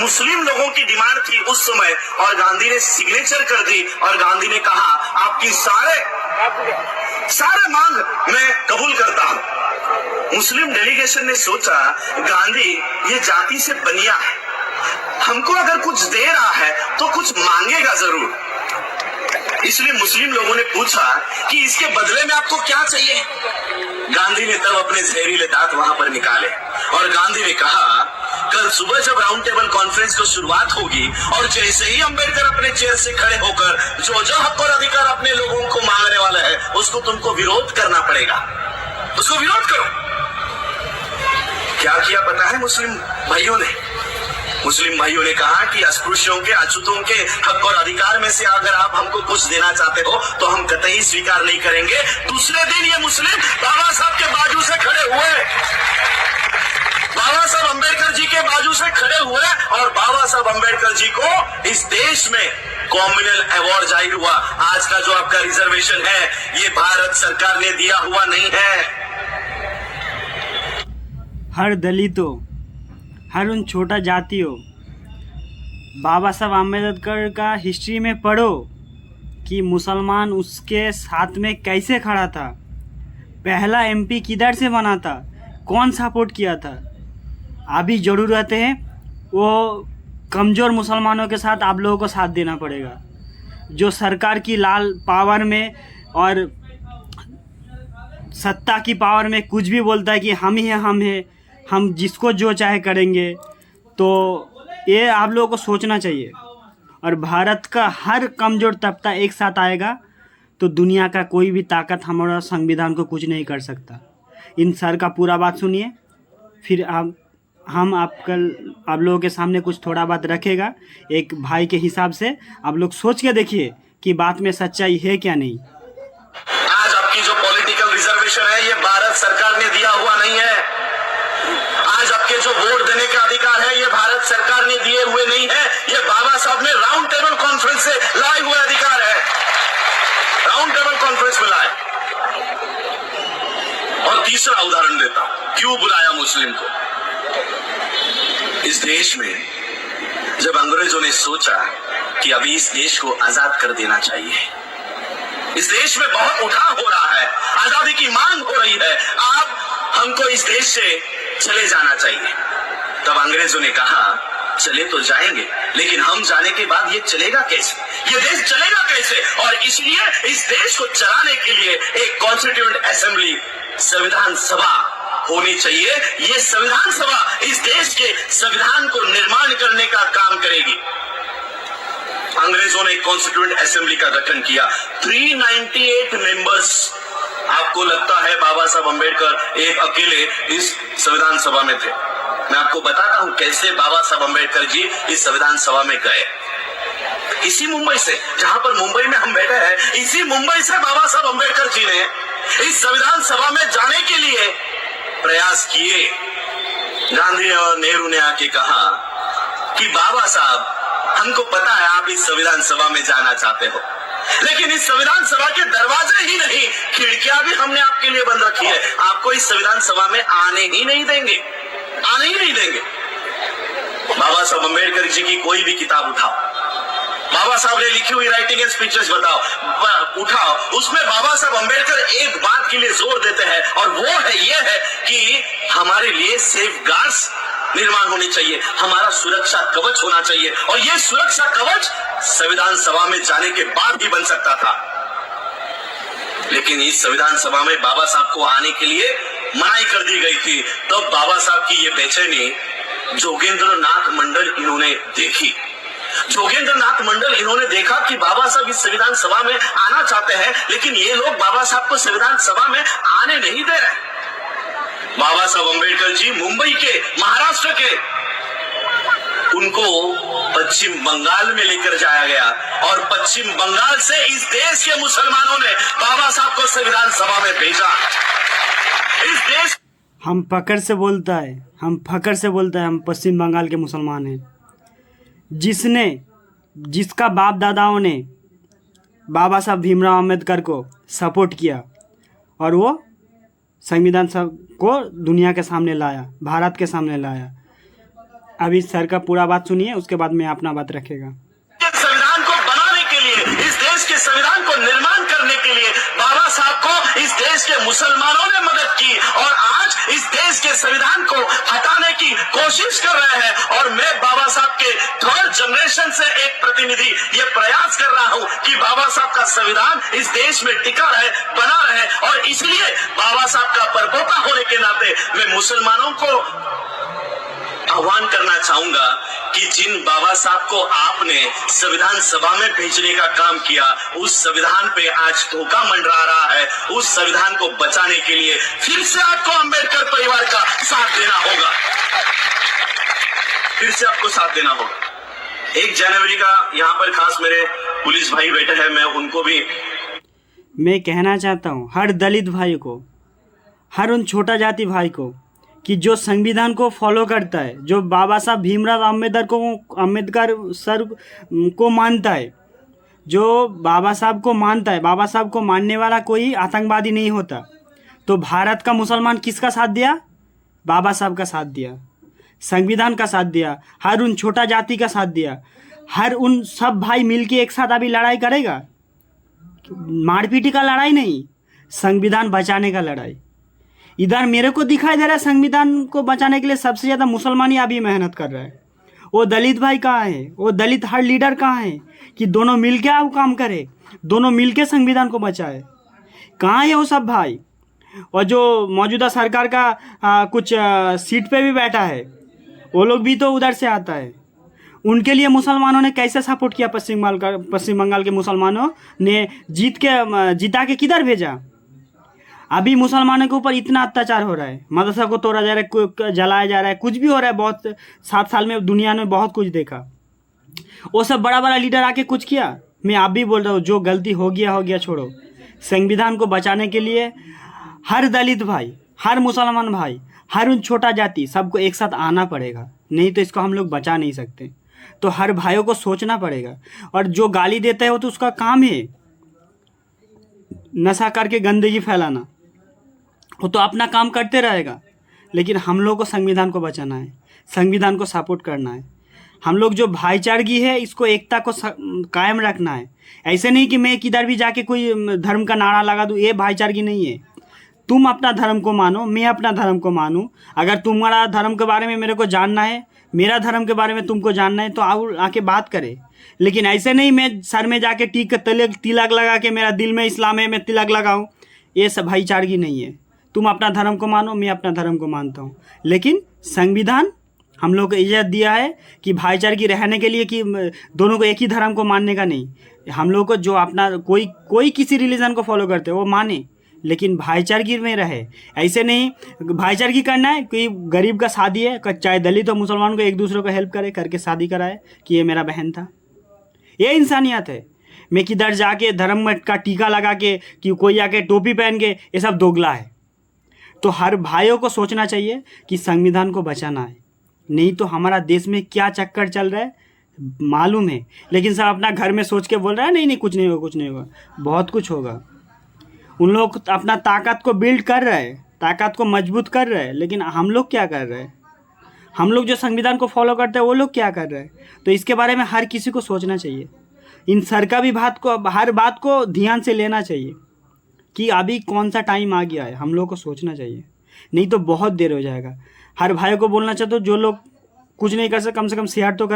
मुस्लिम लोगों की डिमांड थी उस समय, और गांधी ने सिग्नेचर कर दी और गांधी ने कहा आपकी सारे मांग मैं कबूल करता हूं। मुस्लिम डेलीगेशन ने सोचा गांधी ये जाति से बनिया है, हमको अगर कुछ दे रहा है तो कुछ मांगेगा जरूर। इसलिए मुस्लिम लोगों ने पूछा कि इसके बदले में आपको क्या चाहिए। गांधी ने तब अपने जहरीले दांत वहां पर निकाले और गांधी ने कहा कल सुबह जब राउंड टेबल कॉन्फ्रेंस को शुरुआत होगी और जैसे ही अंबेडकर अपने चेयर से खड़े होकर जो जो हक और अधिकार अपने लोगों को मांगने वाला है उसको तुमको विरोध करना पड़ेगा, उसको विरोध करो। क्या किया पता है मुस्लिम भाइयों ने? मुस्लिम भाइयों ने कहा कि अस्पृश्यों के, अछूतों के हक और अधिकार में से अगर आप हमको कुछ देना चाहते हो तो हम कतई स्वीकार नहीं करेंगे। दूसरे दिन ये मुस्लिम बाबा साहब के बाजू से खड़े हुए, बाबा साहब अंबेडकर जी के बाजू से खड़े हुए और बाबा साहब अंबेडकर जी को इस देश में कॉम्युनल अवार्ड जाहिर हुआ। आज का जो आपका रिजर्वेशन है ये भारत सरकार ने दिया हुआ नहीं है। हर दलितों, हर उन छोटा जातियों, बाबा साहब आम्बेडकर का हिस्ट्री में पढ़ो कि मुसलमान उसके साथ में कैसे खड़ा था, पहला एमपी किधर से बना था, कौन सपोर्ट किया था। अभी ज़रूरत है वो कमज़ोर मुसलमानों के साथ आप लोगों को साथ देना पड़ेगा। जो सरकार की लाल पावर में और सत्ता की पावर में कुछ भी बोलता है कि हम ही हैं, हम जिसको जो चाहे करेंगे, तो ये आप लोगों को सोचना चाहिए। और भारत का हर कमज़ोर तबका एक साथ आएगा तो दुनिया का कोई भी ताकत हमारा संविधान को कुछ नहीं कर सकता। इन सर का पूरा बात सुनिए, फिर हम आप लोगों के सामने कुछ थोड़ा बात रखेगा। एक भाई के हिसाब से आप लोग सोच के देखिए कि बात में सच्चाई है क्या नहीं। आज आपकी जो पॉलिटिकल रिजर्वेशन है ये भारत सरकार ने दिया हुआ नहीं है। आज आपके जो वोट देने का अधिकार है ये भारत सरकार ने दिए हुए नहीं है, ये बाबा साहब ने राउंड टेबल कॉन्फ्रेंस से लाए हुए अधिकार है, राउंड टेबल कॉन्फ्रेंस में लाए। और तीसरा उदाहरण देता हूं, क्यों बुलाया मुस्लिम को। इस देश में जब अंग्रेजों ने सोचा कि अभी इस देश को आजाद कर देना चाहिए, इस देश में बहुत उठाव हो रहा है, आजादी की मांग हो रही है, अब हमको इस देश से चले जाना चाहिए, तब अंग्रेजों ने कहा चले तो जाएंगे लेकिन हम जाने के बाद ये चलेगा कैसे, ये देश चलेगा कैसे। और इसलिए इस देश को चलाने के लिए एक कॉन्स्टिट्यूएंट असेंबली, संविधान सभा होनी चाहिए। ये संविधान सभा इस देश के संविधान को निर्माण करने का काम करेगी। अंग्रेजों ने कॉन्स्टिट्यूएंट असेंबली का गठन किया, 398 मेंबर्स। आपको लगता है बाबा साहब अंबेडकर एक अकेले इस संविधान सभा में थे? मैं आपको बताता हूं कैसे बाबा साहब अंबेडकर जी इस संविधान सभा में गए। इसी मुंबई से, जहां पर मुंबई में हम बैठे हैं, इसी मुंबई से बाबा साहब अंबेडकर जी ने इस संविधान सभा में जाने के लिए प्रयास किए। गांधी और नेहरू ने आके कहा कि बाबा साहब हमको पता है आप इस संविधान सभा में जाना चाहते हो, लेकिन इस संविधान सभा के दरवाजे ही नहीं, खिड़कियां भी हमने आपके लिए बंद रखी है, आपको इस संविधान सभा में आने ही नहीं देंगे, आने ही नहीं देंगे। बाबा साहब अंबेडकर जी की कोई भी किताब उठाओ, बाबा साहब ने लिखी हुई राइटिंग एंड स्पीचेस उठाओ, उसमें बाबा साहब अंबेडकर एक बात के लिए जोर देते हैं और वो है ये है कि हमारे लिए सेफ गार्ड्स निर्माण होने चाहिए, हमारा सुरक्षा कवच होना चाहिए, और ये सुरक्षा कवच संविधान सभा में जाने के बाद ही बन सकता था। लेकिन इस संविधान सभा में बाबा साहब को आने के लिए मनाही कर दी गई थी। तब तो बाबा साहब की ये बेचैनी जोगेंद्र नाथ मंडल इन्होंने देखी। जोगेंद्र नाथ मंडल इन्होंने देखा कि बाबा साहब इस संविधान सभा में आना चाहते हैं, लेकिन ये लोग बाबा साहब को संविधान सभा में आने नहीं दे रहे। बाबा साहब अंबेडकर जी मुंबई के, महाराष्ट्र के, उनको पश्चिम बंगाल में लेकर जाया गया और पश्चिम बंगाल से इस देश के मुसलमानों ने बाबा साहब को संविधान सभा में भेजा। इस देश हम फकर से बोलता है हम पश्चिम बंगाल के मुसलमान हैं, जिसका बाप दादाओं ने बाबा साहब भीमराव अम्बेडकर को सपोर्ट किया और वो संविधान सभा को दुनिया के सामने लाया, भारत के सामने लाया। अभी सर का पूरा बात सुनिए, उसके बाद मैं अपना बात रखेगा। संविधान को बनाने के लिए, इस देश के संविधान को निर्माण करने के लिए बाबा साहब को इस देश के मुसलमानों ने मदद की और आज इस देश के संविधान को हटाने की कोशिश कर रहे हैं। और मैं बाबा साहब के थर्ड जनरेशन से एक प्रतिनिधि ये प्रयास कर रहा हूं कि बाबा साहब का संविधान इस देश में टिका रहे, बना रहे। और इसलिए बाबा साहब का परपोता होने के नाते मैं मुसलमानों को आह्वान करना चाहूंगा कि जिन बाबा साहब को आपने संविधान सभा में भेजने का काम किया, उस संविधान पे आज धोखा मंडरा रहा है। उस संविधान को बचाने के लिए फिर से आपको अंबेडकर परिवार का साथ देना होगा, फिर से आपको साथ देना होगा। 1 जनवरी का यहाँ पर खास मेरे पुलिस भाई बैठे हैं, मैं उनको भी मैं कहना चाहता हूँ हर दलित भाई को, हर उन छोटा जाति भाई को, कि जो संविधान को फॉलो करता है, जो बाबा साहब भीमराव अम्बेडकर सर को मानता है, जो बाबा साहब को मानता है, बाबा साहब को मानने वाला कोई आतंकवादी नहीं होता। तो भारत का मुसलमान किसका साथ दिया? बाबा साहब का साथ दिया, संविधान का साथ दिया, हर उन छोटा जाति का साथ दिया। हर उन सब भाई मिलके एक साथ अभी लड़ाई करेगा, मारपीटी का लड़ाई नहीं, संविधान बचाने का लड़ाई। इधर मेरे को दिखाई दे रहा है संविधान को बचाने के लिए सबसे ज़्यादा मुसलमान ही अभी मेहनत कर रहा है। वो दलित भाई कहाँ है? वो दलित हर लीडर कहाँ है कि दोनों मिलके आप काम करें, दोनों मिलके संविधान को बचाए? कहाँ है वो सब भाई? और जो मौजूदा सरकार का कुछ सीट पे भी बैठा है, वो लोग भी तो उधर से आता है। उनके लिए मुसलमानों ने कैसे सपोर्ट किया? पश्चिम बंगाल के मुसलमानों ने जिता के किधर भेजा? अभी मुसलमानों के ऊपर इतना अत्याचार हो रहा है, मदरसा को तोड़ा जा रहा है, जलाया जा रहा है, कुछ भी हो रहा है। बहुत 7 साल में दुनिया में बहुत कुछ देखा। वो सब बड़ा बड़ा लीडर आके कुछ किया? मैं आप भी बोल रहा हूँ, जो गलती हो गया छोड़ो। संविधान को बचाने के लिए हर दलित भाई, हर मुसलमान भाई, हर उन छोटा जाति सबको एक साथ आना पड़ेगा, नहीं तो इसको हम लोग बचा नहीं सकते। तो हर भाइयों को सोचना पड़ेगा। और जो गाली देता है वो तो उसका काम है नशा करके गंदगी फैलाना, वो तो अपना काम करते रहेगा। लेकिन हम लोग को संविधान को बचाना है, संविधान को सपोर्ट करना है। हम लोग जो भाईचारगी है, इसको एकता को कायम रखना है। ऐसे नहीं कि मैं किधर भी जाके कोई धर्म का नारा लगा दूँ, ये भाईचारगी नहीं है। तुम अपना धर्म को मानो, मैं अपना धर्म को मानूँ। अगर तुम्हारा धर्म के बारे में मेरे को जानना है, मेरा धर्म के बारे में तुमको जानना है, तो आओ आके बात करें। लेकिन ऐसे नहीं मैं सर में जाके तिलक लगा के मेरा दिल में इस्लाम है, मैं तिलक लगाऊँ, ये सब भाईचारगी नहीं है। तुम अपना धर्म को मानो, मैं अपना धर्म को मानता हूँ। लेकिन संविधान हम लोग को इजाज़त दिया है कि भाईचारगी रहने के लिए, कि दोनों को एक ही धर्म को मानने का नहीं। हम लोग को जो अपना कोई किसी रिलीजन को फॉलो करते हैं वो माने, लेकिन भाईचारगी में रहे। ऐसे नहीं भाईचारगी करना है, कोई गरीब का शादी है, चाहे दलित हो मुसलमान को एक दूसरे को हेल्प करे, करके शादी कराए कि ये मेरा बहन था। ये इंसानियत है। मैं किधर जाके धर्म का टीका लगा के, कि कोई आके टोपी पहन के, ये सब दोगला है। तो हर भाइयों को सोचना चाहिए कि संविधान को बचाना है, नहीं तो हमारा देश में क्या चक्कर चल रहा है मालूम है। लेकिन सब अपना घर में सोच के बोल रहा है नहीं कुछ नहीं होगा, कुछ नहीं होगा। बहुत कुछ होगा। उन लोग अपना ताकत को बिल्ड कर रहे हैं, ताकत को मजबूत कर रहे हैं, लेकिन हम लोग क्या कर रहे हैं? हम लोग जो संविधान को फॉलो करते हैं वो लोग क्या कर रहे हैं? तो इसके बारे में हर किसी को सोचना चाहिए। इन सर का भी हर बात को ध्यान से लेना चाहिए कि अभी कौन सा टाइम आ गया है, हम लोग को सोचना चाहिए, नहीं तो बहुत देर हो जाएगा। हर भाई को बोलना चाहता हूँ, जो लोग कुछ नहीं कर सकते कम से कम शेयर तो करो।